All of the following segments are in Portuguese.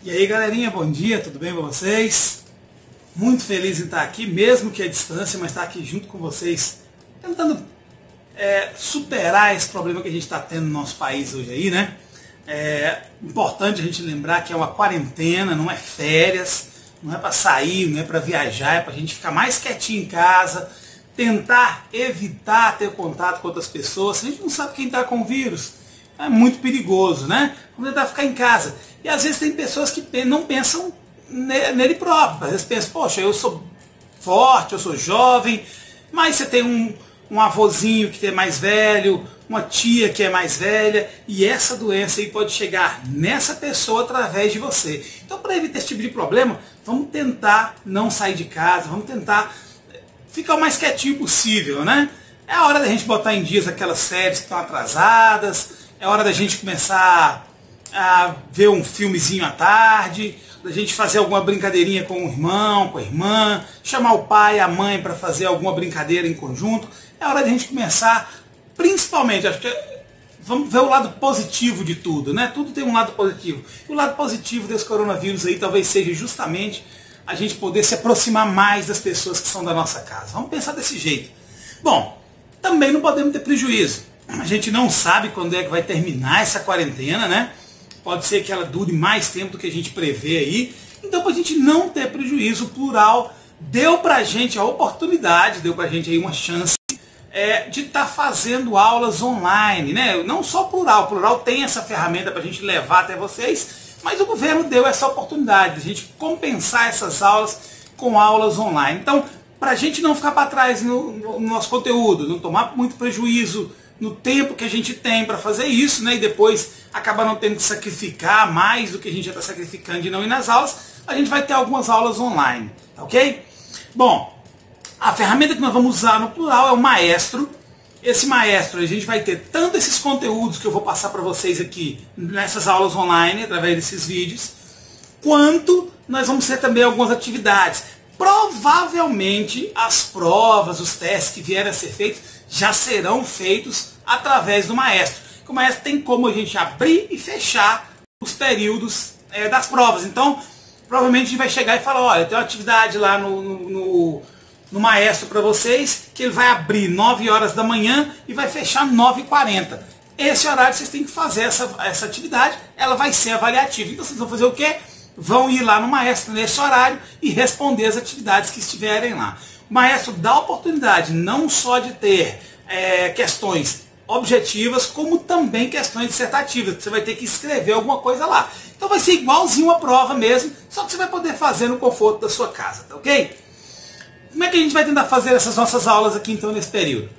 E aí galerinha, bom dia, tudo bem com vocês? Muito feliz em estar aqui, mesmo que à distância, mas estar aqui junto com vocês, tentando superar esse problema que a gente está tendo no nosso país hoje aí, né? É importante a gente lembrar que é uma quarentena, não é férias, não é para sair, não é para viajar, é para a gente ficar mais quietinho em casa, tentar evitar ter contato com outras pessoas. A gente não sabe quem está com o vírus, é muito perigoso, né? Vamos tentar ficar em casa. E às vezes tem pessoas que não pensam nele próprio, às vezes pensam, poxa, eu sou forte, eu sou jovem, mas você tem um avôzinho que é mais velho, uma tia que é mais velha, e essa doença aí pode chegar nessa pessoa através de você. Então, para evitar esse tipo de problema, vamos tentar não sair de casa, vamos tentar ficar o mais quietinho possível, né? É a hora da gente botar em dias aquelas séries que estão atrasadas, é hora da gente começar a ver um filmezinho à tarde, da gente fazer alguma brincadeirinha com o irmão, com a irmã, chamar o pai, a mãe para fazer alguma brincadeira em conjunto. É hora da gente começar, principalmente, acho que vamos ver o lado positivo de tudo, né? Tudo tem um lado positivo. E o lado positivo desse coronavírus aí talvez seja justamente a gente poder se aproximar mais das pessoas que são da nossa casa. Vamos pensar desse jeito. Bom, também não podemos ter prejuízo. A gente não sabe quando é que vai terminar essa quarentena, né? Pode ser que ela dure mais tempo do que a gente prevê aí. Então, para a gente não ter prejuízo, o Plural deu para a gente a oportunidade, deu para a gente aí uma chance de estar fazendo aulas online, né? Não só o Plural tem essa ferramenta para a gente levar até vocês, mas o governo deu essa oportunidade de a gente compensar essas aulas com aulas online. Então, para a gente não ficar para trás no nosso conteúdo, não tomar muito prejuízo no tempo que a gente tem para fazer isso, né? E depois acabar não tendo que sacrificar mais do que a gente já está sacrificando de não ir nas aulas, a gente vai ter algumas aulas online, tá ok? Bom, a ferramenta que nós vamos usar no Plural é o Maestro. Esse Maestro, a gente vai ter tanto esses conteúdos que eu vou passar para vocês aqui nessas aulas online, através desses vídeos, quanto nós vamos ter também algumas atividades. Provavelmente as provas, os testes que vierem a ser feitos já serão feitos através do Maestro. O Maestro tem como a gente abrir e fechar os períodos das provas. Então, provavelmente a gente vai chegar e falar, olha, tem uma atividade lá no Maestro para vocês, que ele vai abrir 9 horas da manhã e vai fechar 9h40. Esse horário vocês têm que fazer essa atividade, ela vai ser avaliativa. Então vocês vão fazer o quê? Vão ir lá no Maestro nesse horário e responder as atividades que estiverem lá. O Maestro dá a oportunidade não só de ter questões objetivas, como também questões dissertativas, que você vai ter que escrever alguma coisa lá. Então vai ser igualzinho uma prova mesmo, só que você vai poder fazer no conforto da sua casa, tá ok? Como é que a gente vai tentar fazer essas nossas aulas aqui então nesse período?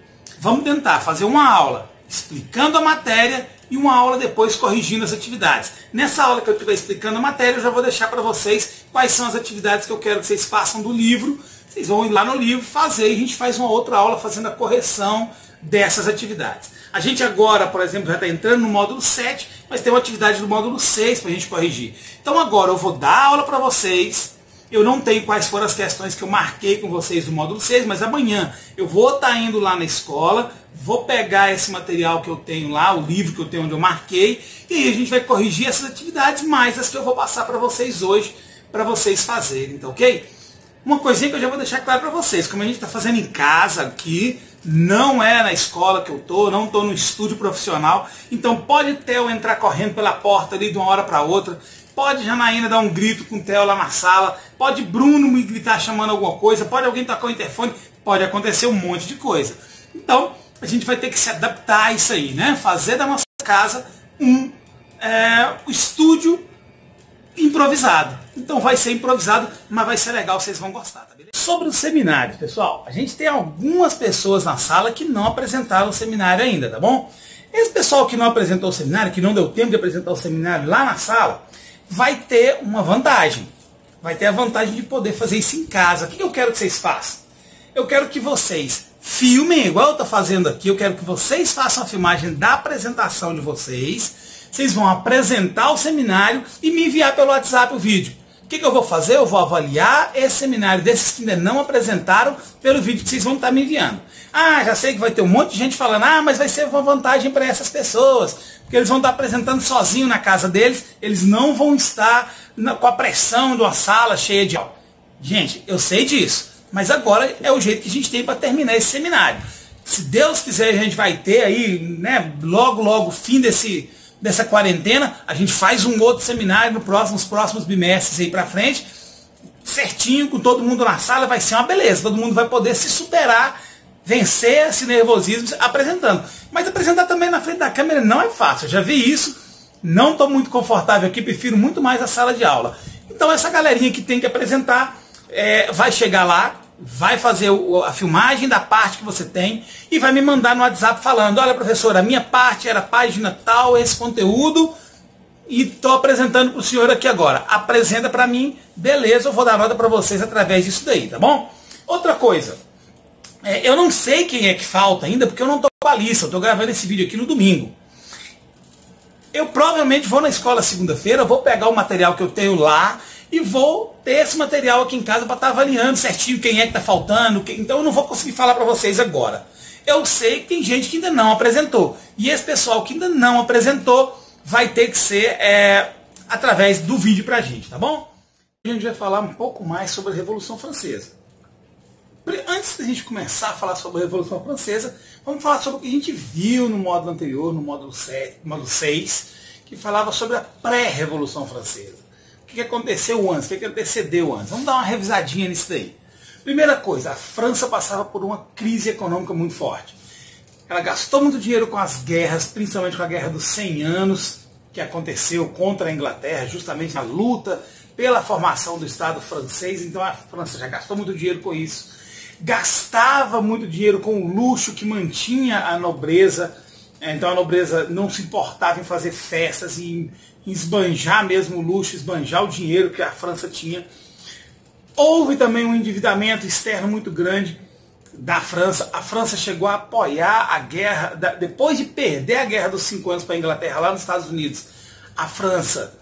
Vamos tentar fazer uma aula explicando a matéria e uma aula depois corrigindo as atividades. Nessa aula que eu estiver explicando a matéria, eu já vou deixar para vocês quais são as atividades que eu quero que vocês façam do livro. Vocês vão ir lá no livro fazer e a gente faz uma outra aula fazendo a correção dessas atividades. A gente agora, por exemplo, já está entrando no módulo 7, mas tem uma atividade do módulo 6 para a gente corrigir. Então agora eu vou dar aula para vocês. Eu não tenho quais foram as questões que eu marquei com vocês do módulo 6, mas amanhã eu vou estar indo lá na escola, vou pegar esse material que eu tenho lá, o livro que eu tenho onde eu marquei, e aí a gente vai corrigir essas atividades, mais as que eu vou passar para vocês hoje, para vocês fazerem, tá ok? Uma coisinha que eu já vou deixar claro para vocês, como a gente está fazendo em casa aqui, não é na escola que eu estou, não estou no estúdio profissional, então pode Theo entrar correndo pela porta ali de uma hora para outra, pode Janaína dar um grito com o Theo lá na sala, pode Bruno me gritar chamando alguma coisa, pode alguém tocar o interfone, pode acontecer um monte de coisa. Então, a gente vai ter que se adaptar a isso aí, né? Fazer da nossa casa um estúdio improvisado. Então vai ser improvisado, mas vai ser legal, vocês vão gostar, tá beleza? Sobre o seminário, pessoal, a gente tem algumas pessoas na sala que não apresentaram o seminário ainda, tá bom? Esse pessoal que não apresentou o seminário, que não deu tempo de apresentar o seminário lá na sala, vai ter uma vantagem. Vai ter a vantagem de poder fazer isso em casa. O que eu quero que vocês façam? Eu quero que vocês filmem, igual eu estou fazendo aqui, eu quero que vocês façam a filmagem da apresentação de vocês. Vocês vão apresentar o seminário e me enviar pelo WhatsApp o vídeo. O que eu vou fazer? Eu vou avaliar esse seminário desses que ainda não apresentaram pelo vídeo que vocês vão estar me enviando. Ah, já sei que vai ter um monte de gente falando, ah, mas vai ser uma vantagem para essas pessoas, porque eles vão estar apresentando sozinho na casa deles, eles não vão estar com a pressão de uma sala cheia de aula. Gente, eu sei disso, mas agora é o jeito que a gente tem para terminar esse seminário. Se Deus quiser, a gente vai ter aí, né, logo, fim dessa quarentena, a gente faz um outro seminário nos próximos bimestres aí pra frente, certinho, com todo mundo na sala, vai ser uma beleza, todo mundo vai poder se superar, vencer esse nervosismo apresentando. Mas apresentar também na frente da câmera não é fácil, eu já vi isso, não estou muito confortável aqui, prefiro muito mais a sala de aula. Então essa galerinha que tem que apresentar, vai chegar lá, vai fazer a filmagem da parte que você tem e vai me mandar no WhatsApp falando, olha professor, a minha parte era página tal, esse conteúdo, e estou apresentando para o senhor aqui agora. Apresenta para mim, beleza, eu vou dar nota para vocês através disso daí, tá bom? Outra coisa, eu não sei quem é que falta ainda, porque eu não estou com a lista, eu estou gravando esse vídeo aqui no domingo. Eu provavelmente vou na escola segunda-feira, vou pegar o material que eu tenho lá, e vou ter esse material aqui em casa para estar avaliando certinho quem é que está faltando. Então eu não vou conseguir falar para vocês agora. Eu sei que tem gente que ainda não apresentou. E esse pessoal que ainda não apresentou vai ter que ser através do vídeo para a gente, tá bom? A gente vai falar um pouco mais sobre a Revolução Francesa. Antes da gente começar a falar sobre a Revolução Francesa, vamos falar sobre o que a gente viu no módulo anterior, no módulo 6, que falava sobre a pré-Revolução Francesa. O que aconteceu antes? O que antecedeu antes? Vamos dar uma revisadinha nisso daí. Primeira coisa, a França passava por uma crise econômica muito forte. Ela gastou muito dinheiro com as guerras, principalmente com a Guerra dos 100 Anos, que aconteceu contra a Inglaterra, justamente na luta pela formação do Estado francês. Então a França já gastou muito dinheiro com isso. Gastava muito dinheiro com o luxo que mantinha a nobreza. Então a nobreza não se importava em fazer festas e em esbanjar mesmo o luxo, esbanjar o dinheiro que a França tinha. Houve também um endividamento externo muito grande da França. A França chegou a apoiar a guerra, depois de perder a Guerra dos 5 Anos para a Inglaterra lá nos Estados Unidos, a França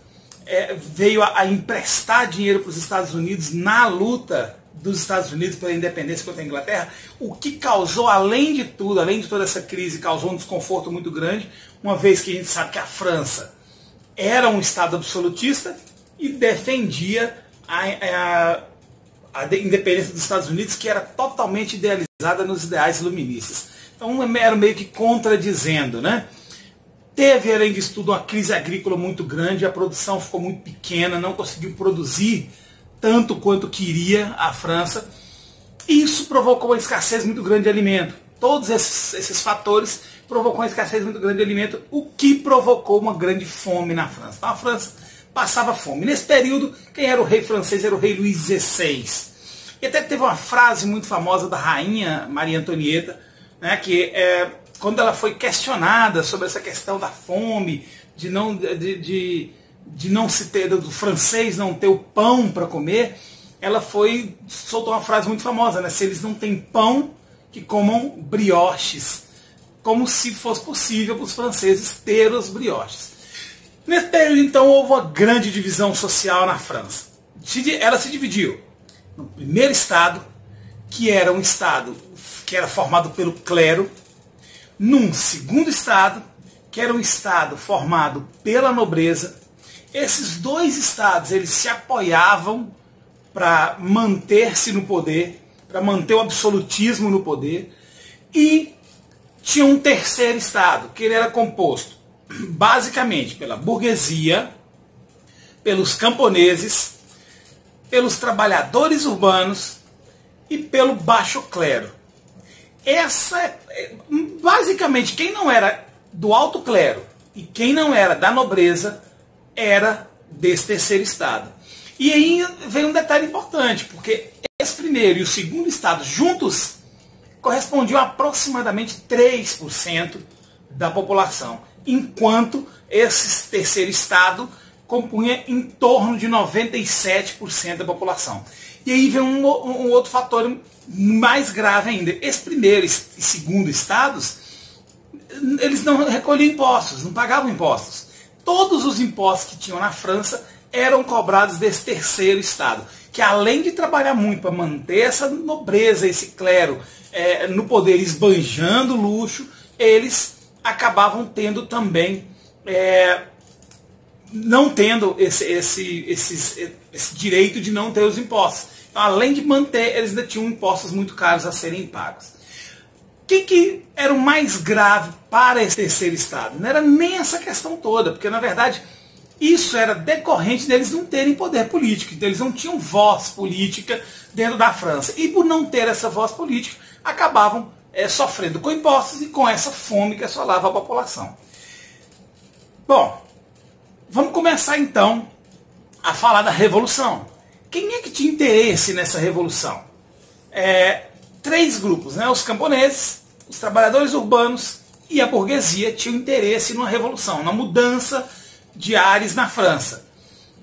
veio a emprestar dinheiro para os Estados Unidos na luta dos Estados Unidos pela independência contra a Inglaterra, o que causou, além de tudo, além de toda essa crise, causou um desconforto muito grande, uma vez que a gente sabe que a França era um Estado absolutista e defendia a independência dos Estados Unidos, que era totalmente idealizada nos ideais iluministas. Então era meio que contradizendo, né? Teve, além disso tudo, uma crise agrícola muito grande, a produção ficou muito pequena, não conseguiu produzir tanto quanto queria a França. Isso provocou uma escassez muito grande de alimento. Todos esses fatores provocou uma escassez muito grande de alimento, o que provocou uma grande fome na França. Então a França passava fome. Nesse período, quem era o rei francês era o rei Luís XVI. E até teve uma frase muito famosa da rainha Maria Antonieta, né, que quando ela foi questionada sobre essa questão da fome, de não se ter, do francês não ter o pão para comer, ela soltou uma frase muito famosa, né? Se eles não têm pão, que comam brioches. Como se fosse possível para os franceses ter os brioches. Nesse período, então, houve uma grande divisão social na França. Ela se dividiu no primeiro estado, que era um estado que era formado pelo clero, num segundo estado, que era um estado formado pela nobreza. Esses dois estados, eles se apoiavam para manter-se no poder, para manter o absolutismo no poder, e tinha um terceiro estado, que ele era composto basicamente pela burguesia, pelos camponeses, pelos trabalhadores urbanos e pelo baixo clero. Basicamente, quem não era do alto clero e quem não era da nobreza era desse terceiro estado. E aí vem um detalhe importante, porque esse primeiro e o segundo estado juntos correspondiam a aproximadamente 3% da população, enquanto esse terceiro estado compunha em torno de 97% da população. E aí vem um outro fator mais grave ainda. Esse primeiro e segundo estados, eles não recolhiam impostos, não pagavam impostos. Todos os impostos que tinham na França eram cobrados desse terceiro estado, que além de trabalhar muito para manter essa nobreza, esse clero no poder, esbanjando luxo, eles acabavam tendo também, não tendo esse direito de não ter os impostos. Então, além de manter, eles ainda tinham impostos muito caros a serem pagos. O que era o mais grave para esse terceiro estado? Não era nem essa questão toda, porque na verdade isso era decorrente deles não terem poder político, então eles não tinham voz política dentro da França. E por não ter essa voz política, acabavam sofrendo com impostos e com essa fome que assolava a população. Bom, vamos começar então a falar da Revolução. Quem é que tinha interesse nessa Revolução? Três grupos, né? Os camponeses, os trabalhadores urbanos e a burguesia tinham interesse numa revolução, na mudança de ares na França.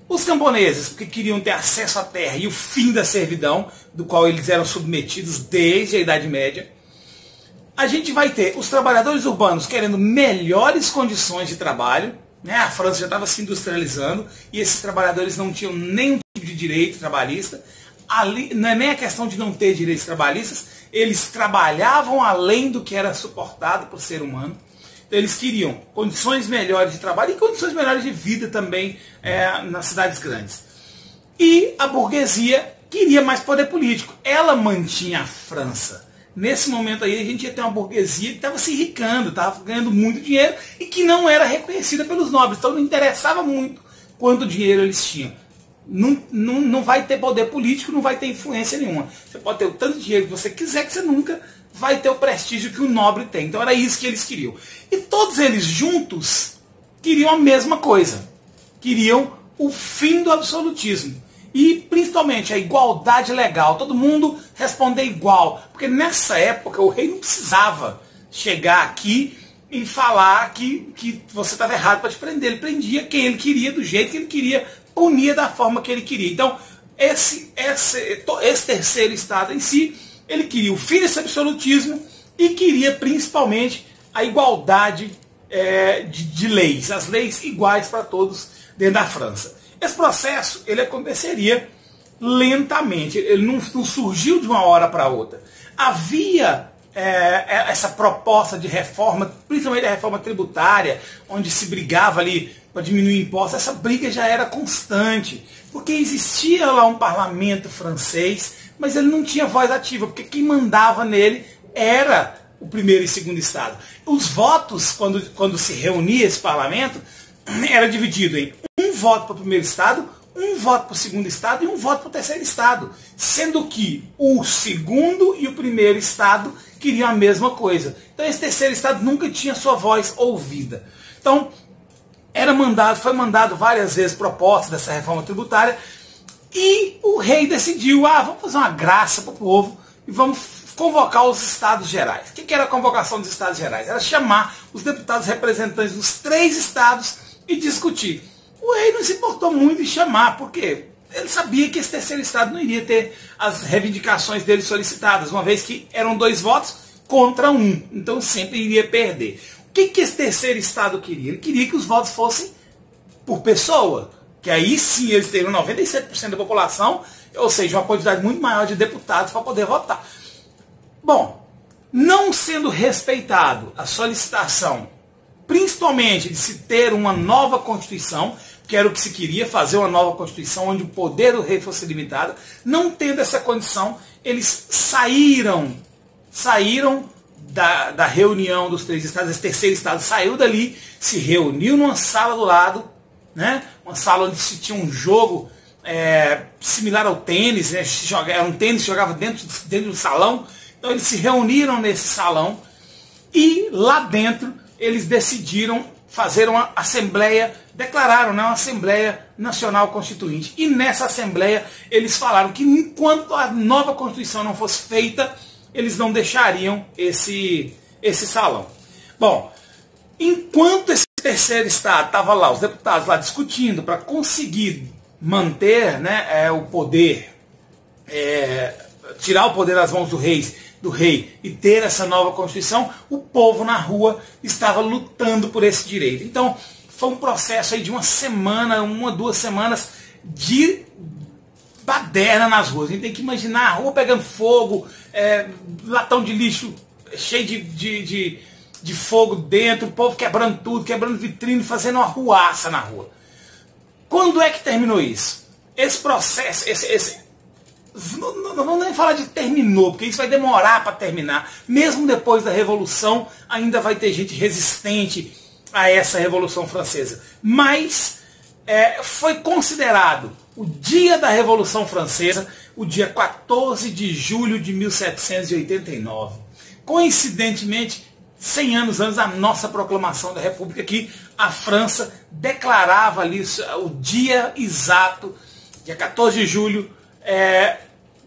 Os camponeses, porque queriam ter acesso à terra e o fim da servidão, do qual eles eram submetidos desde a Idade Média. A gente vai ter os trabalhadores urbanos querendo melhores condições de trabalho, né? A França já estava se industrializando e esses trabalhadores não tinham nenhum tipo de direito trabalhista. Ali, não é nem a questão de não ter direitos trabalhistas, eles trabalhavam além do que era suportado por ser humano. Então, eles queriam condições melhores de trabalho e condições melhores de vida também nas cidades grandes. E a burguesia queria mais poder político. Ela mantinha a França. Nesse momento aí a gente ia ter uma burguesia que estava se enricando, estava ganhando muito dinheiro e que não era reconhecida pelos nobres. Então não interessava muito quanto dinheiro eles tinham. Não vai ter poder político, não vai ter influência nenhuma. Você pode ter o tanto de dinheiro que você quiser, que você nunca vai ter o prestígio que o nobre tem. Então era isso que eles queriam. E todos eles juntos queriam a mesma coisa. Queriam o fim do absolutismo. E principalmente a igualdade legal. Todo mundo responder igual. Porque nessa época o rei não precisava chegar aqui e falar que você estava errado para te prender. Ele prendia quem ele queria, do jeito que ele queria, punia da forma que ele queria. Então, esse terceiro estado em si, ele queria o fim desse absolutismo e queria principalmente a igualdade de leis, as leis iguais para todos dentro da França. Esse processo ele aconteceria lentamente, ele não surgiu de uma hora para outra. Havia essa proposta de reforma, principalmente a reforma tributária, onde se brigava ali para diminuir impostos. Essa briga já era constante, porque existia lá um parlamento francês, mas ele não tinha voz ativa, porque quem mandava nele era o primeiro e segundo estado. Os votos, quando se reunia esse parlamento, era dividido em um voto para o primeiro estado, um voto para o segundo estado e um voto para o terceiro estado, sendo que o segundo e o primeiro estado queriam a mesma coisa. Então esse terceiro estado nunca tinha sua voz ouvida. Então foi mandado várias vezes propostas dessa reforma tributária e o rei decidiu, vamos fazer uma graça para o povo e vamos convocar os estados gerais. O que era a convocação dos estados gerais? Era chamar os deputados representantes dos 3 estados e discutir. O rei não se importou muito em chamar, porque ele sabia que esse terceiro estado não iria ter as reivindicações dele solicitadas, uma vez que eram 2 votos contra 1, então sempre iria perder. O que esse terceiro estado queria? Ele queria que os votos fossem por pessoa, que aí sim eles teriam 97% da população, ou seja, uma quantidade muito maior de deputados para poder votar. Bom, não sendo respeitado a solicitação, principalmente de se ter uma nova Constituição, que era o que se queria, fazer uma nova Constituição onde o poder do rei fosse limitado, não tendo essa condição, eles saíram da reunião dos 3 estados, esse terceiro estado saiu dali, se reuniu numa sala do lado, né? Uma sala onde se tinha um jogo similar ao tênis, né? Era um tênis que jogava dentro do salão. Então eles se reuniram nesse salão e lá dentro eles decidiram fazer uma assembleia, declararam, né, uma Assembleia Nacional Constituinte. E nessa Assembleia eles falaram que enquanto a nova Constituição não fosse feita, eles não deixariam esse salão. Bom, enquanto esse terceiro estado estava lá, os deputados lá discutindo para conseguir manter, né, o poder, tirar o poder das mãos do rei e ter essa nova Constituição, o povo na rua estava lutando por esse direito. Então, foi um processo aí de uma semana, 2 semanas de baderna nas ruas. A gente tem que imaginar a rua pegando fogo, latão de lixo cheio de fogo dentro, o povo quebrando tudo, quebrando vitrine, fazendo uma ruaça na rua. Quando é que terminou isso? Esse processo, não vamos nem falar de terminou, porque isso vai demorar para terminar. Mesmo depois da Revolução, ainda vai ter gente resistente a essa Revolução Francesa. Mas foi considerado o dia da Revolução Francesa, o dia 14 de julho de 1789. Coincidentemente, 100 anos antes da nossa proclamação da República, que a França declarava ali o dia exato, dia 14 de julho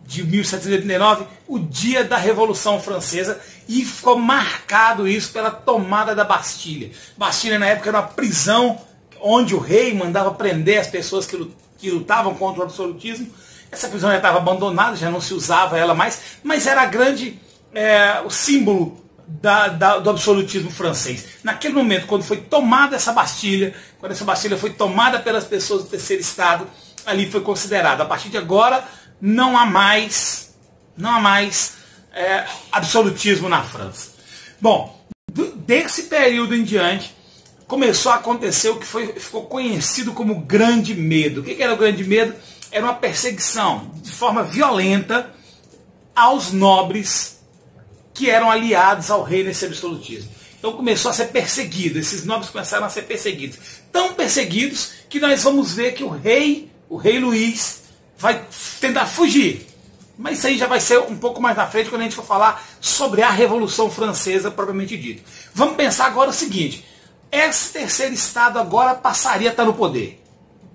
de 1789, o dia da Revolução Francesa, e ficou marcado isso pela tomada da Bastilha. Bastilha na época era uma prisão onde o rei mandava prender as pessoas que lutavam contra o absolutismo. Essa prisão já estava abandonada, já não se usava ela mais, mas era o símbolo do absolutismo francês. Naquele momento, quando foi tomada essa Bastilha, quando essa Bastilha foi tomada pelas pessoas do terceiro estado, ali foi considerado, a partir de agora, não há mais absolutismo na França. Bom, desse período em diante, começou a acontecer o que ficou conhecido como Grande Medo. O que era o Grande Medo? Era uma perseguição de forma violenta aos nobres que eram aliados ao rei nesse absolutismo. Então começou a ser perseguido, esses nobres começaram a ser perseguidos. Tão perseguidos que nós vamos ver que o rei Luís, vai tentar fugir. Mas isso aí já vai ser um pouco mais na frente, quando a gente for falar sobre a Revolução Francesa propriamente dita. Vamos pensar agora o seguinte: esse terceiro estado agora passaria a estar no poder.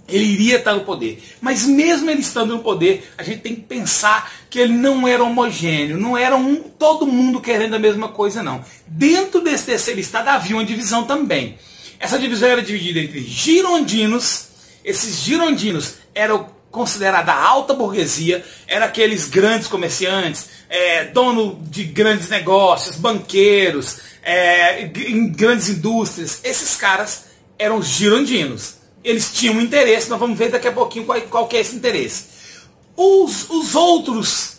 Ele iria estar no poder. Mas mesmo ele estando no poder, a gente tem que pensar que ele não era homogêneo, não era todo mundo querendo a mesma coisa, não. Dentro desse terceiro estado havia uma divisão também. Essa divisão era dividida entre girondinos. Esses girondinos eram considerados a alta burguesia, eram aqueles grandes comerciantes, dono de grandes negócios, banqueiros, em grandes indústrias. Esses caras eram os girondinos. Eles tinham um interesse, nós vamos ver daqui a pouquinho qual que é esse interesse. Os outros,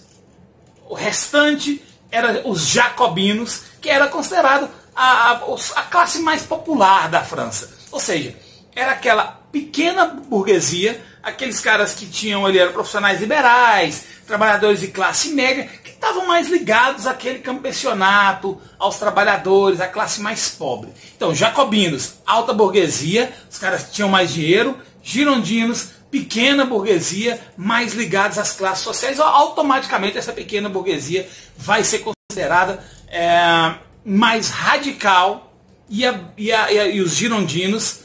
o restante, eram os jacobinos, que era considerado a classe mais popular da França. Ou seja, era aquela pequena burguesia, aqueles caras que tinham ali, eram profissionais liberais, trabalhadores de classe média, que estavam mais ligados àquele campesinato, aos trabalhadores, à classe mais pobre. Então, jacobinos, alta burguesia, os caras tinham mais dinheiro; girondinos, pequena burguesia, mais ligados às classes sociais. Automaticamente essa pequena burguesia vai ser considerada mais radical, e os girondinos,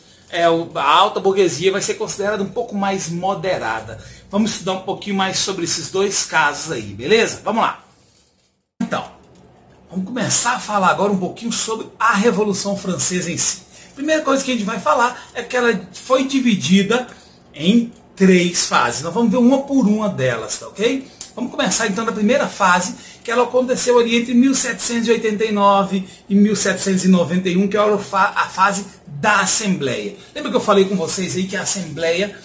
a alta burguesia, vai ser considerada um pouco mais moderada. Vamos estudar um pouquinho mais sobre esses dois casos aí, beleza? Vamos lá. Então, vamos começar a falar agora um pouquinho sobre a Revolução Francesa em si. Primeira coisa que a gente vai falar é que ela foi dividida em 3 fases. Nós vamos ver uma por uma delas, tá ok? Vamos começar então da primeira fase, que ela aconteceu ali entre 1789 e 1791, que era a fase da Assembleia. Lembra que eu falei com vocês aí que a Assembleia,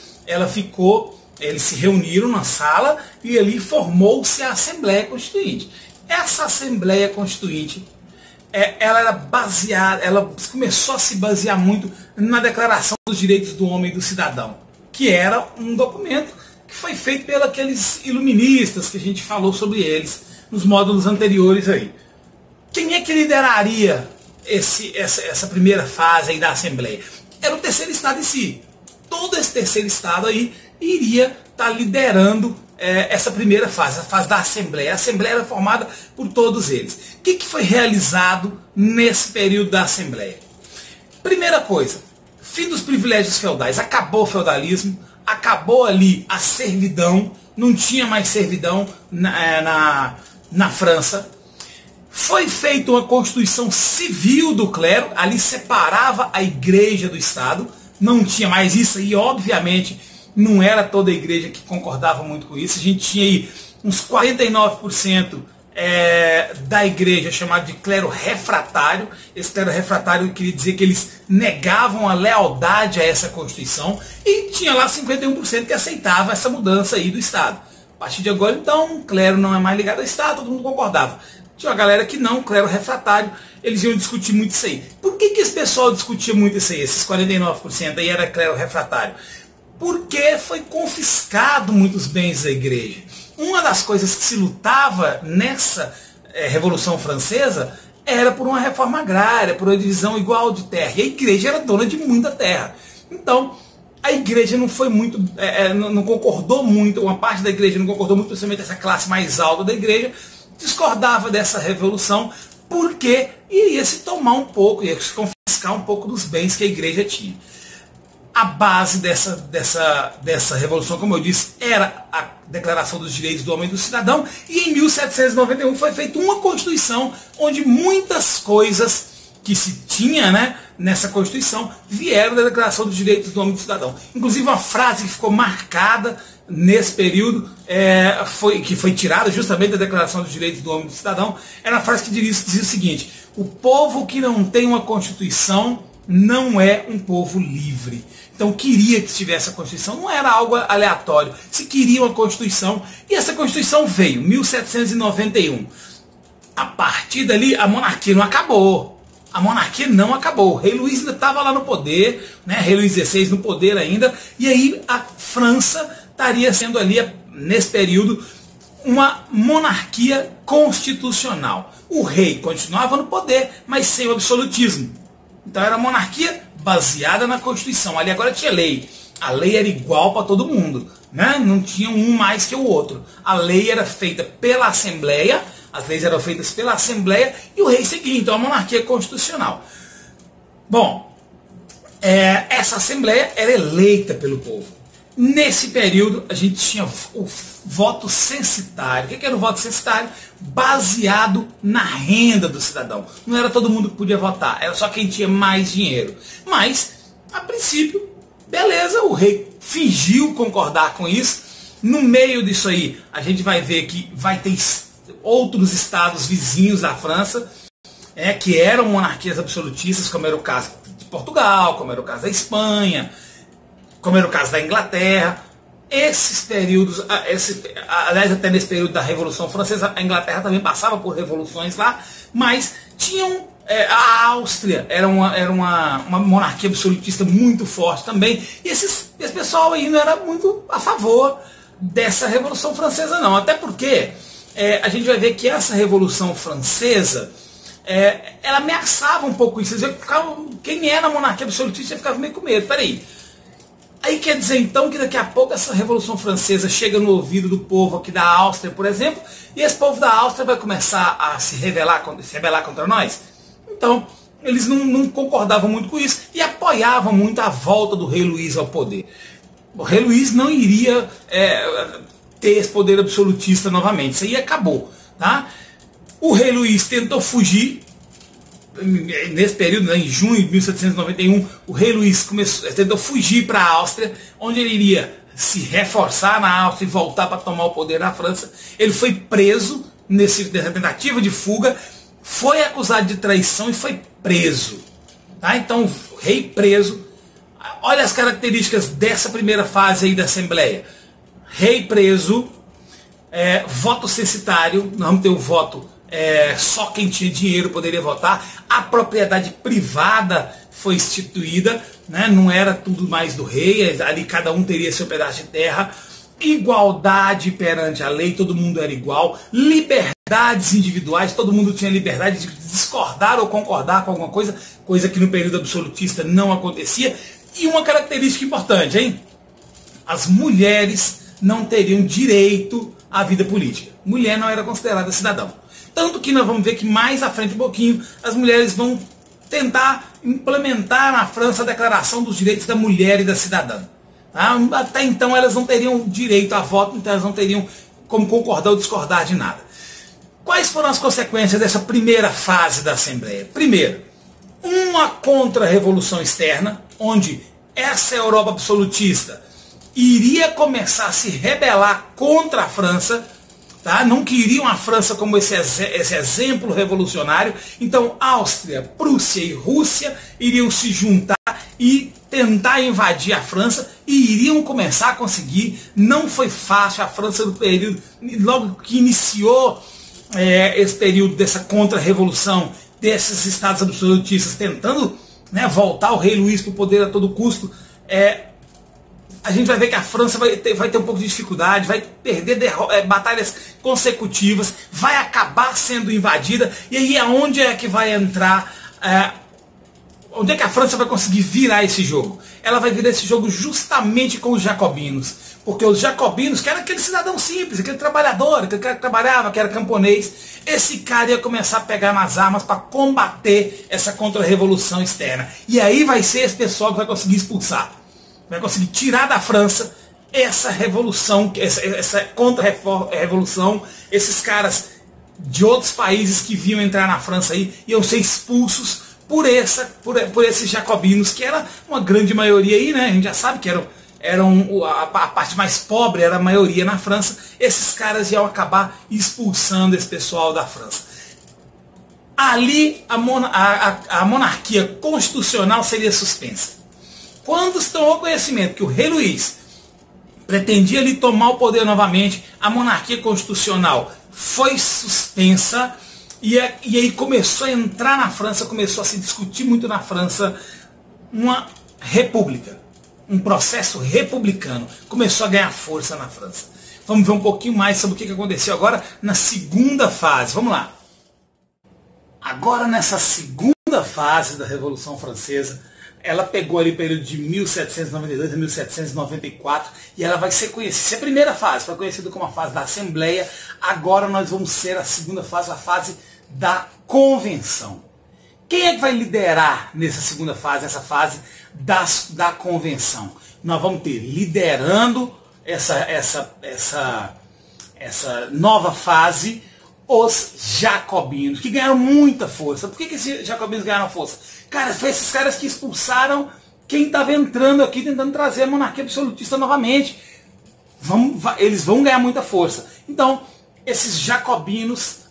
eles se reuniram na sala e ali formou-se a Assembleia Constituinte. Essa Assembleia Constituinte, ela era baseada, ela começou a se basear muito na Declaração dos Direitos do Homem e do Cidadão, que era um documento que foi feito pelos aqueles iluministas que a gente falou sobre eles nos módulos anteriores aí. Quem é que lideraria essa primeira fase aí da Assembleia? Era o terceiro estado em si. Todo esse terceiro estado aí iria estar liderando essa primeira fase, a fase da Assembleia. A Assembleia era formada por todos eles. O que foi realizado nesse período da Assembleia? Primeira coisa, fim dos privilégios feudais. Acabou o feudalismo, acabou ali a servidão, não tinha mais servidão na França. Foi feita uma constituição civil do clero, ali separava a igreja do Estado, não tinha mais isso aí, obviamente não era toda a igreja que concordava muito com isso. A gente tinha aí uns 49% da igreja chamado de clero refratário. Esse clero refratário queria dizer que eles negavam a lealdade a essa Constituição, e tinha lá 51% que aceitava essa mudança aí do Estado. A partir de agora, então, o clero não é mais ligado ao Estado, todo mundo concordava. Tinha uma galera que não, clero refratário, eles iam discutir muito isso aí. Por que esse pessoal discutia muito isso aí? Esses 49% aí era clero refratário? Porque foi confiscado muitos bens da igreja. Uma das coisas que se lutava nessa Revolução Francesa era por uma reforma agrária, por uma divisão igual de terra. E a igreja era dona de muita terra. Então, a igreja não foi muito, não concordou muito, uma parte da igreja não concordou muito, principalmente essa classe mais alta da igreja, discordava dessa revolução, porque iria se tomar um pouco, ia se confiscar um pouco dos bens que a igreja tinha. A base dessa revolução, como eu disse, era a Declaração dos Direitos do Homem e do Cidadão, e em 1791 foi feita uma Constituição onde muitas coisas que se tinha, né, nessa Constituição vieram da Declaração dos Direitos do Homem e do Cidadão. Inclusive uma frase que ficou marcada nesse período, que foi tirada justamente da Declaração dos Direitos do Homem e do Cidadão, era uma frase que dizia o seguinte: o povo que não tem uma Constituição não é um povo livre. Então queria que tivesse a Constituição, não era algo aleatório, se queria uma Constituição, e essa Constituição veio em 1791. A partir dali a monarquia não acabou. A monarquia não acabou. O rei Luís ainda estava lá no poder, né? Rei Luís XVI no poder ainda, e aí a França estaria sendo ali, nesse período, uma monarquia constitucional. O rei continuava no poder, mas sem o absolutismo. Então era uma monarquia baseada na Constituição. Ali agora tinha lei. A lei era igual para todo mundo, né? Não tinha um mais que o outro. A lei era feita pela Assembleia, as leis eram feitas pela Assembleia e o rei seguia. Então a monarquia constitucional. Bom, essa Assembleia era eleita pelo povo. Nesse período a gente tinha o voto censitário. O que era o voto censitário? Baseado na renda do cidadão. Não era todo mundo que podia votar, era só quem tinha mais dinheiro. Mas, a princípio, beleza, o rei fingiu concordar com isso. No meio disso aí, a gente vai ver que vai ter outros estados vizinhos da França, que eram monarquias absolutistas, como era o caso de Portugal, como era o caso da Espanha, como era o caso da Inglaterra. Esses períodos, aliás, até nesse período da Revolução Francesa, a Inglaterra também passava por revoluções lá, mas tinham, a Áustria era uma monarquia absolutista muito forte também, e esse pessoal aí não era muito a favor dessa Revolução Francesa não, até porque a gente vai ver que essa Revolução Francesa, ela ameaçava um pouco isso. Quem era a monarquia absolutista ficava meio com medo. Peraí, aí quer dizer então que daqui a pouco essa Revolução Francesa chega no ouvido do povo aqui da Áustria, por exemplo, e esse povo da Áustria vai começar a se rebelar contra nós? Então, eles não concordavam muito com isso e apoiavam muito a volta do rei Luís ao poder. O rei Luís não iria ter esse poder absolutista novamente, isso aí acabou, tá? O rei Luís tentou fugir. Nesse período, né, em junho de 1791, o rei Luís tentou fugir para a Áustria, onde ele iria se reforçar na Áustria e voltar para tomar o poder na França. Ele foi preso nessa tentativa de fuga, foi acusado de traição e foi preso. Tá? Então, o rei preso. Olha as características dessa primeira fase aí da Assembleia. Rei preso, voto censitário, nós vamos ter o voto, só quem tinha dinheiro poderia votar. A propriedade privada foi instituída, né? Não era tudo mais do rei, ali cada um teria seu pedaço de terra. Igualdade perante a lei, todo mundo era igual. Liberdades individuais, todo mundo tinha liberdade de discordar ou concordar com alguma coisa, coisa que no período absolutista não acontecia. E uma característica importante, hein? As mulheres não teriam direito à vida política. Mulher não era considerada cidadão. Tanto que nós vamos ver que mais à frente um pouquinho, as mulheres vão tentar implementar na França a Declaração dos Direitos da Mulher e da Cidadã. Tá? Até então elas não teriam direito a voto, então elas não teriam como concordar ou discordar de nada. Quais foram as consequências dessa primeira fase da Assembleia? Primeiro, uma contra-revolução externa, onde essa Europa absolutista iria começar a se rebelar contra a França, tá? Não queriam a França como esse exemplo revolucionário. Então Áustria, Prússia e Rússia iriam se juntar e tentar invadir a França e iriam começar a conseguir. Não foi fácil. A França, no período, logo que iniciou esse período dessa contra-revolução, desses estados absolutistas tentando, né, voltar o rei Luís para o poder a todo custo, a gente vai ver que a França vai ter um pouco de dificuldade, vai perder batalhas consecutivas, vai acabar sendo invadida, e aí onde é que vai entrar, onde é que a França vai conseguir virar esse jogo? Ela vai virar esse jogo justamente com os jacobinos, porque os jacobinos, que era aquele cidadão simples, aquele trabalhador, aquele cara que trabalhava, que era camponês, esse cara ia começar a pegar nas armas para combater essa contra-revolução externa, e aí vai ser esse pessoal que vai conseguir expulsar, vai conseguir tirar da França essa revolução, essa contra-revolução. Esses caras de outros países que vinham entrar na França aí iam ser expulsos por esses jacobinos, que era uma grande maioria aí, né? A gente já sabe que a parte mais pobre era a maioria na França. Esses caras iam acabar expulsando esse pessoal da França. Ali a monarquia constitucional seria suspensa. Quando se tomou conhecimento que o rei Luís pretendia ali tomar o poder novamente, a monarquia constitucional foi suspensa, e aí começou a entrar na França, começou a se discutir muito na França uma república, um processo republicano, começou a ganhar força na França. Vamos ver um pouquinho mais sobre o que aconteceu agora na segunda fase. Vamos lá. Agora nessa segunda fase da Revolução Francesa, ela pegou ali o período de 1792 a 1794 e ela vai ser conhecida. Se a primeira fase foi conhecida como a fase da Assembleia, agora nós vamos ter a segunda fase, a fase da Convenção. Quem é que vai liderar nessa segunda fase, essa fase da Convenção? Nós vamos ter liderando essa nova fase os jacobinos, que ganharam muita força. Por que esses jacobinos ganharam força? Cara, foi esses caras que expulsaram quem estava entrando aqui, tentando trazer a monarquia absolutista novamente. Eles vão ganhar muita força. Então, esses jacobinos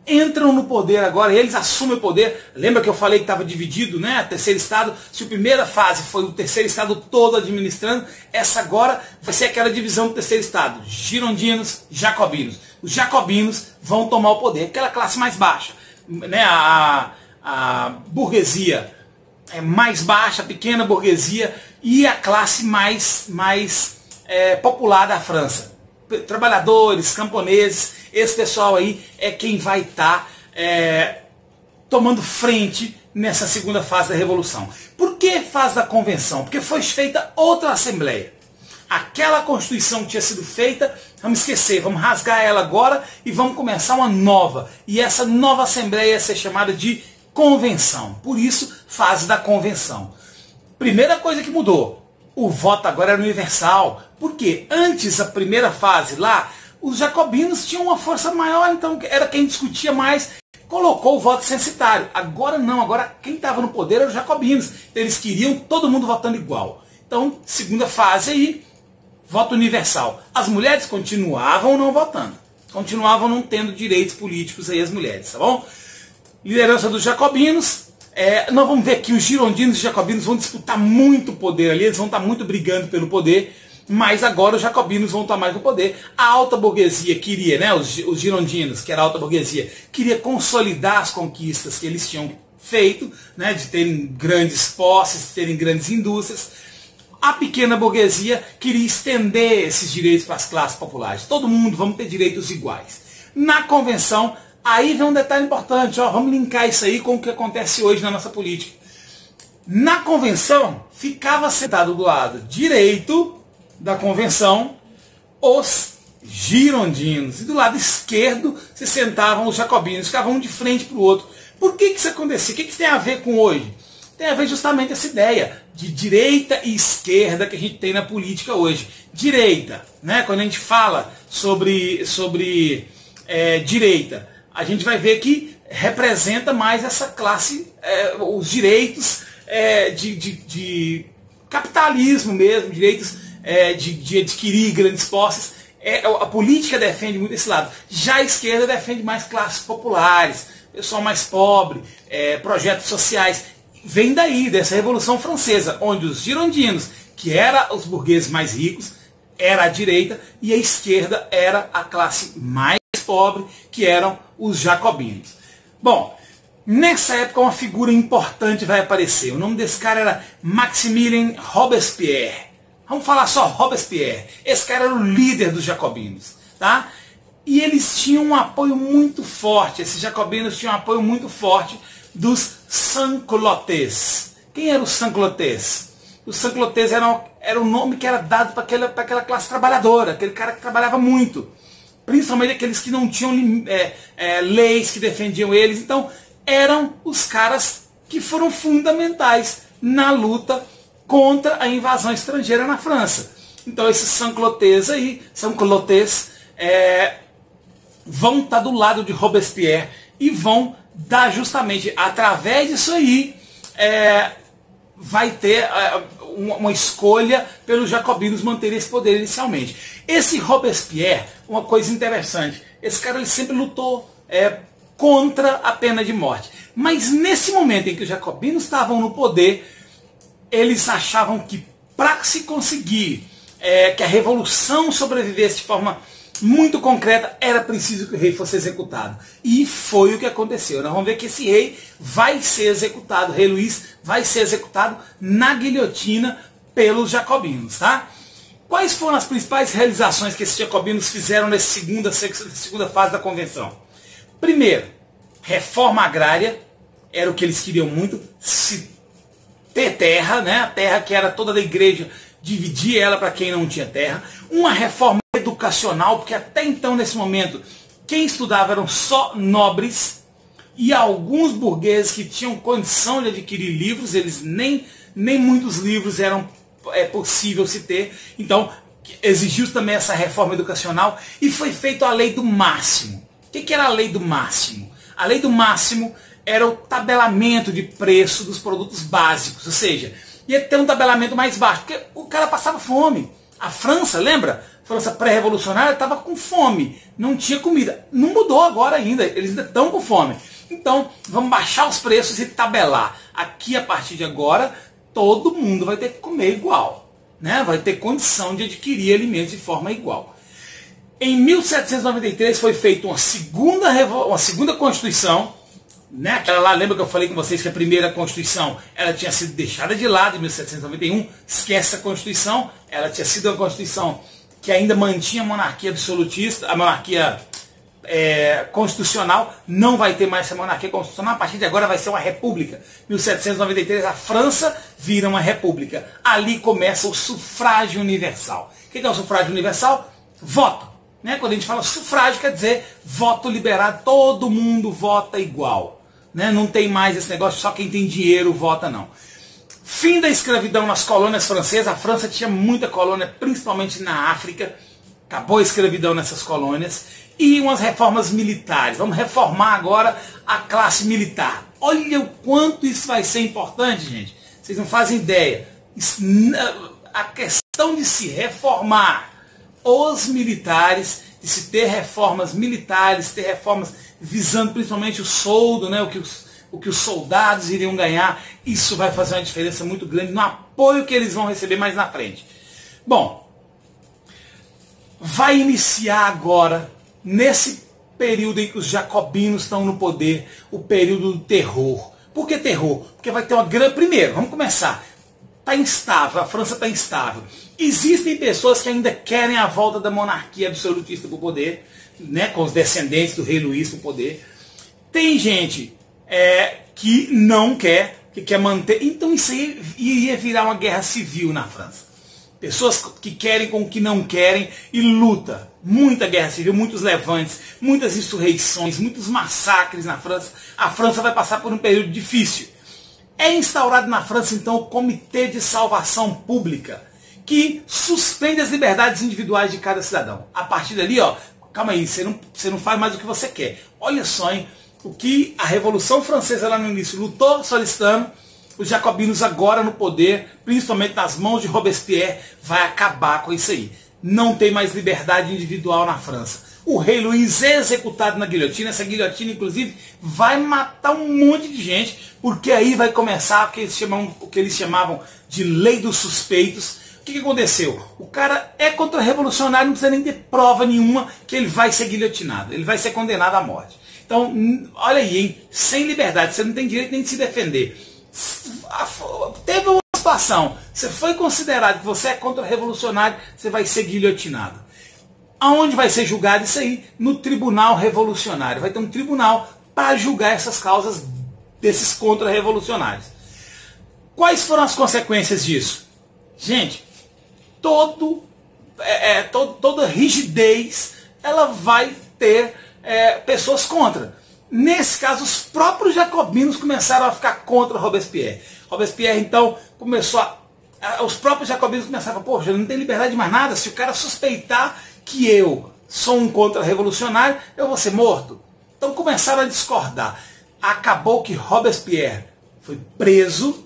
entram no poder agora, eles assumem o poder. Lembra que eu falei que estava dividido, né? Terceiro estado. Se a primeira fase foi o terceiro estado todo administrando, essa agora vai ser aquela divisão do terceiro estado. Girondinos, jacobinos. Os jacobinos vão tomar o poder, aquela classe mais baixa, né? A burguesia mais baixa, a pequena burguesia, e a classe mais popular da França. Trabalhadores, camponeses, esse pessoal aí é quem vai estar tomando frente nessa segunda fase da Revolução. Por que fase da Convenção? Porque foi feita outra Assembleia. Aquela Constituição que tinha sido feita, vamos esquecer, vamos rasgar ela agora e vamos começar uma nova. E essa nova Assembleia ia ser chamada de Convenção. Por isso, fase da Convenção. Primeira coisa que mudou, o voto agora era universal. Porque antes, a primeira fase lá, os jacobinos tinham uma força maior, então era quem discutia mais, colocou o voto censitário. Agora não, agora quem estava no poder eram os jacobinos. Então, eles queriam todo mundo votando igual. Então, segunda fase aí, voto universal. As mulheres continuavam não votando, continuavam não tendo direitos políticos aí as mulheres, tá bom? Liderança dos jacobinos. Nós vamos ver que os girondinos e jacobinos vão disputar muito poder ali, eles vão estar muito brigando pelo poder, mas agora os jacobinos vão estar mais no poder. A alta burguesia queria, né, os girondinos, que era a alta burguesia, queria consolidar as conquistas que eles tinham feito, né, de terem grandes posses, de terem grandes indústrias. A pequena burguesia queria estender esses direitos para as classes populares. Todo mundo, vamos ter direitos iguais. Na Convenção, aí vem um detalhe importante, ó, vamos linkar isso aí com o que acontece hoje na nossa política. Na Convenção, ficava sentado do lado direito da Convenção os girondinos, e do lado esquerdo se sentavam os jacobinos, ficavam um de frente para o outro. Por que isso acontecia? O que tem a ver com hoje? Tem a ver justamente essa ideia de direita e esquerda que a gente tem na política hoje. Direita, né? Quando a gente fala sobre direita, a gente vai ver que representa mais essa classe, os direitos de capitalismo mesmo, direitos de adquirir grandes posses. A política defende muito esse lado. Já a esquerda defende mais classes populares, pessoal mais pobre, projetos sociais. Vem daí, dessa Revolução Francesa, onde os girondinos, que eram os burgueses mais ricos, era a direita, e a esquerda era a classe mais pobre, que eram os jacobinos. Bom, nessa época uma figura importante vai aparecer. O nome desse cara era Maximilien Robespierre. Vamos falar só Robespierre. Esse cara era o líder dos jacobinos, tá? E eles tinham um apoio muito forte, esses jacobinos tinham um apoio muito forte dos sans-culottes. Quem eram os sans-culottes? Os sans-culottes era um nome que era dado para aquela classe trabalhadora, aquele cara que trabalhava muito. Principalmente aqueles que não tinham leis que defendiam eles. Então, eram os caras que foram fundamentais na luta contra a invasão estrangeira na França. Então, esses sans-culottes aí, vão estar do lado de Robespierre e vão dar justamente, através disso aí, vai ter uma escolha pelos jacobinos manterem esse poder inicialmente. Esse Robespierre, uma coisa interessante, esse cara ele sempre lutou contra a pena de morte. Mas nesse momento em que os jacobinos estavam no poder, eles achavam que para se conseguir que a revolução sobrevivesse de forma muito concreta, era preciso que o rei fosse executado. E foi o que aconteceu. Nós vamos ver que esse rei vai ser executado, o rei Luís vai ser executado na guilhotina pelos jacobinos, tá? Quais foram as principais realizações que esses jacobinos fizeram nessa segunda fase da convenção? Primeiro, reforma agrária, era o que eles queriam muito, ter terra, né? A terra que era toda da igreja, dividir ela para quem não tinha terra. Uma reforma educacional, porque até então, nesse momento, quem estudava eram só nobres e alguns burgueses que tinham condição de adquirir livros, eles nem muitos livros eram possível se ter. Então, exigiu também essa reforma educacional e foi feita a lei do máximo. O que era a lei do máximo? A lei do máximo era o tabelamento de preço dos produtos básicos, ou seja, ia ter um tabelamento mais baixo, porque o cara passava fome. A França, lembra? A França pré-revolucionária estava com fome, não tinha comida. Não mudou agora ainda, eles ainda estão com fome. Então, vamos baixar os preços e tabelar. Aqui, a partir de agora, todo mundo vai ter que comer igual, né? Vai ter condição de adquirir alimentos de forma igual. Em 1793 foi feita uma segunda Constituição, né? Aquela lá, lembra que eu falei com vocês que a primeira Constituição ela tinha sido deixada de lado em 1791, esquece a Constituição, ela tinha sido uma Constituição que ainda mantinha a monarquia absolutista, a monarquia constitucional, não vai ter mais essa monarquia constitucional, a partir de agora vai ser uma república. 1793 a França vira uma república, ali começa o sufrágio universal. O que é o sufrágio universal? Voto. Né? Quando a gente fala sufrágio, quer dizer voto liberado, todo mundo vota igual. Né? Não tem mais esse negócio, só quem tem dinheiro vota, não. Fim da escravidão nas colônias francesas. A França tinha muita colônia, principalmente na África. Acabou a escravidão nessas colônias. E umas reformas militares. Vamos reformar agora a classe militar. Olha o quanto isso vai ser importante, gente. Vocês não fazem ideia. A questão de se reformar os militares, de se ter reformas militares, ter reformas visando principalmente o soldo, né, o que os soldados iriam ganhar, isso vai fazer uma diferença muito grande no apoio que eles vão receber mais na frente. Bom, vai iniciar agora, nesse período em que os jacobinos estão no poder, o período do terror. Por que terror? Porque vai ter uma grande... Primeiro, vamos começar. Está instável, a França está instável. Existem pessoas que ainda querem a volta da monarquia absolutista para o poder, né, com os descendentes do rei Luís para o poder. Tem gente que não quer, que quer manter. Então isso aí iria virar uma guerra civil na França. Pessoas que querem com o que não querem e luta. Muita guerra civil, muitos levantes, muitas insurreições, muitos massacres na França. A França vai passar por um período difícil. É instaurado na França, então, o Comitê de Salvação Pública, que suspende as liberdades individuais de cada cidadão. A partir dali, ó, calma aí, você não faz mais o que você quer. Olha só, hein, o que a Revolução Francesa lá no início lutou solicitando, os jacobinos agora no poder, principalmente nas mãos de Robespierre, vai acabar com isso aí. não tem mais liberdade individual na França. O rei Luís é executado na guilhotina. Essa guilhotina, inclusive, vai matar um monte de gente, porque aí vai começar o que eles chamavam de lei dos suspeitos. O que aconteceu? O cara é contra-revolucionário, não precisa nem ter prova nenhuma que ele vai ser guilhotinado, ele vai ser condenado à morte. Então, olha aí, hein? Sem liberdade, você não tem direito nem de se defender. Teve uma situação, você foi considerado que você é contra-revolucionário, você vai ser guilhotinado. Aonde vai ser julgado isso aí? No tribunal revolucionário. Vai ter um tribunal para julgar essas causas desses contra-revolucionários. Quais foram as consequências disso? Gente, toda rigidez ela vai ter pessoas contra. Nesse caso, os próprios jacobinos começaram a ficar contra Robespierre. Robespierre, então, os próprios jacobinos começaram a falar, poxa, não tem liberdade de mais nada, se o cara suspeitar que eu sou um contra-revolucionário, eu vou ser morto. Então começaram a discordar. Acabou que Robespierre foi preso,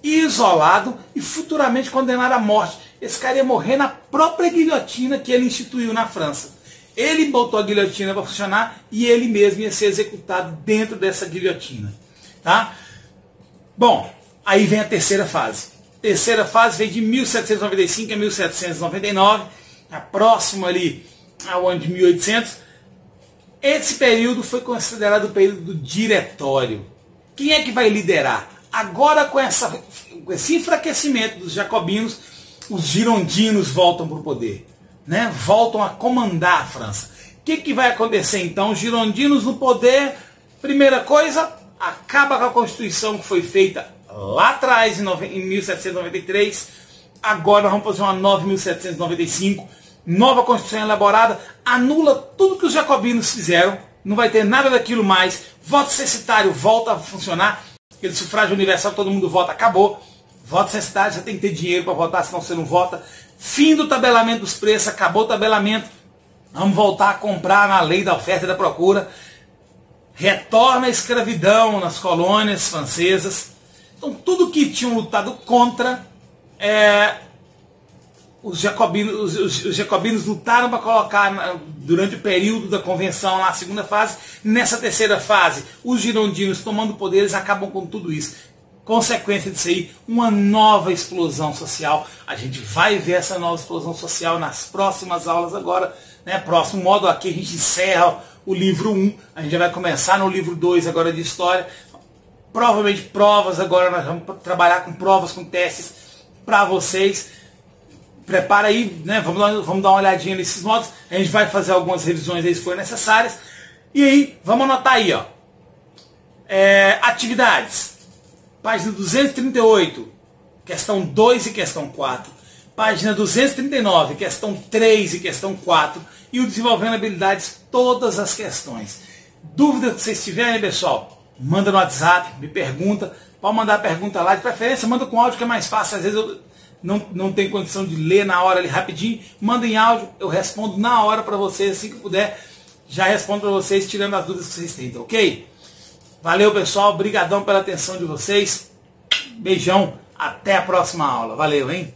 isolado e futuramente condenado à morte. Esse cara ia morrer na própria guilhotina que ele instituiu na França. Ele botou a guilhotina para funcionar e ele mesmo ia ser executado dentro dessa guilhotina. Tá? Bom, aí vem a terceira fase. A terceira fase vem de 1795 a 1799, a próxima ali ao ano de 1800. Esse período foi considerado o período do diretório. Quem é que vai liderar? Agora com esse enfraquecimento dos jacobinos, os girondinos voltam para o poder, né? Voltam a comandar a França. O que vai acontecer então? Os girondinos no poder, primeira coisa, acaba com a Constituição que foi feita lá atrás, em 1793. Agora nós vamos fazer uma nova em 1795. Nova Constituição elaborada, anula tudo que os jacobinos fizeram, não vai ter nada daquilo mais. Voto censitário volta a funcionar, aquele sufrágio universal, todo mundo vota, acabou. Voto censitário, você tem que ter dinheiro para votar, senão você não vota. Fim do tabelamento dos preços, acabou o tabelamento. Vamos voltar a comprar na lei da oferta e da procura. Retorna a escravidão nas colônias francesas. Então tudo que tinham lutado contra, os jacobinos lutaram para colocar durante o período da convenção, na segunda fase. Nessa terceira fase, os girondinos tomando poder, eles acabam com tudo isso. Consequência disso aí, uma nova explosão social. A gente vai ver essa nova explosão social nas próximas aulas agora, né? Próximo modo aqui a gente encerra o livro 1, a gente já vai começar no livro 2 agora de história. Provavelmente provas, agora nós vamos trabalhar com provas, com testes para vocês. Prepara aí, né? Vamos dar uma olhadinha nesses modos. A gente vai fazer algumas revisões aí se for necessárias. E aí, vamos anotar aí, ó. Atividades. Página 238, questão 2 e questão 4. Página 239, questão 3 e questão 4. E o desenvolvendo habilidades, todas as questões. Dúvidas que vocês tiverem, pessoal, manda no WhatsApp, me pergunta. Pode mandar a pergunta lá, de preferência manda com áudio que é mais fácil. Às vezes eu não tenho condição de ler na hora ali rapidinho. Manda em áudio, eu respondo na hora para vocês, assim que puder. Já respondo para vocês, tirando as dúvidas que vocês têm, tá ok? Valeu, pessoal. Obrigadão pela atenção de vocês. Beijão. Até a próxima aula. Valeu, hein?